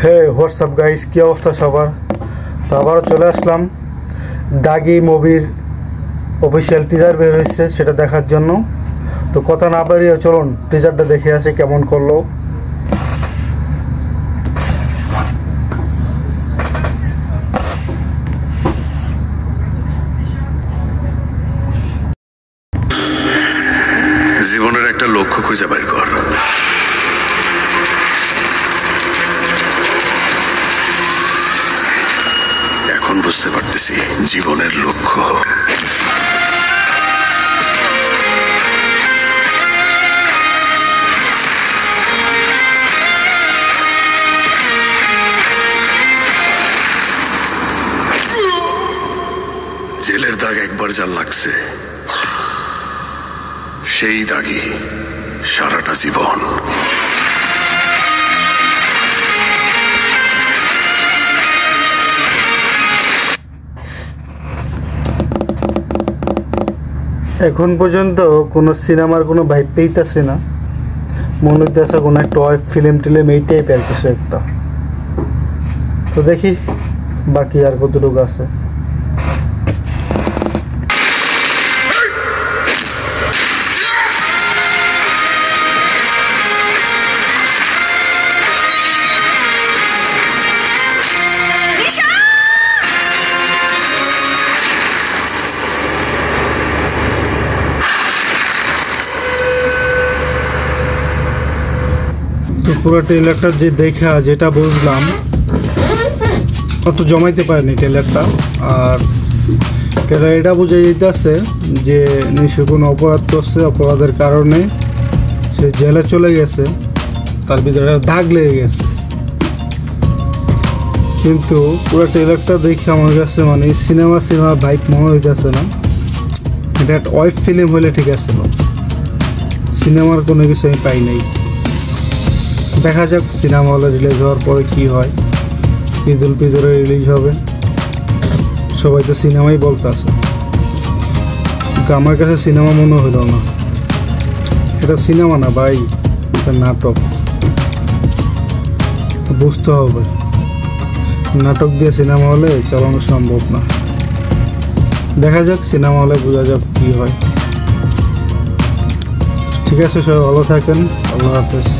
হে WhatsApp guys, কী অবস্থা সবার? তো আবারও চলে আসলাম দাগি মুভির অফিসিয়াল টিজার বের হয়েছে সেটা দেখার জন্য। তো কথা না বাড়িয়ে চলুন টিজারটা দেখে আসি কেমন করলো। জীবনের একটা লক্ষ্য খুঁজে বের কর। এখন বুঝতে পারতেছি জীবনের লক্ষ্য জেলের দাগ একবার যা লাগছে সেই দাগই সারাটা জীবন। এখন পর্যন্ত কোনো সিনেমার কোনো ভাইব পেইতেছে না, মনে হইতেছে কোনো একটা ফিল্ম টিলিম এই টাইপের কিছু একটা। তো দেখি বাকি আর কতটুকু আছে। তো পুরো ট্রেলারটা যে দেখা যেটা বুঝলাম অত জমাইতে পারেনি ট্রেলারটা। আর ট্রেলার এটা বোঝা যেতেছে যে নিশ্চয় কোনো অপরাধ করছে, অপরাধের কারণে সে জেলে চলে গেছে, তার ভিতরে দাগ লেগে গেছে। কিন্তু পুরো ট্রেলারটা দেখে আমার কাছে মানে সিনেমা ভাইব মনে হইতেছে না। এটা একটা ওয়েব ফিল্ম হলে ঠিক আছে, সিনেমার কোনো কিছু আমি পাই নাই। দেখা যাক সিনেমা হলে রিলিজ হওয়ার পরে কি হয়। ঈদুল ফিতরে রিলিজ হবে, সবাই তো সিনেমাই বলতে আছে, কিন্তু আমার কাছে সিনেমা মনে হলো না। এটা সিনেমা না ভাই, এটা নাটক। বুঝতে হবে নাটক দিয়ে সিনেমা হলে চালানো সম্ভব না। দেখা যাক সিনেমা হলে বোঝা যাক কি হয়। ঠিক আছে, সবাই ভালো থাকেন, আল্লাহ হাফেজ।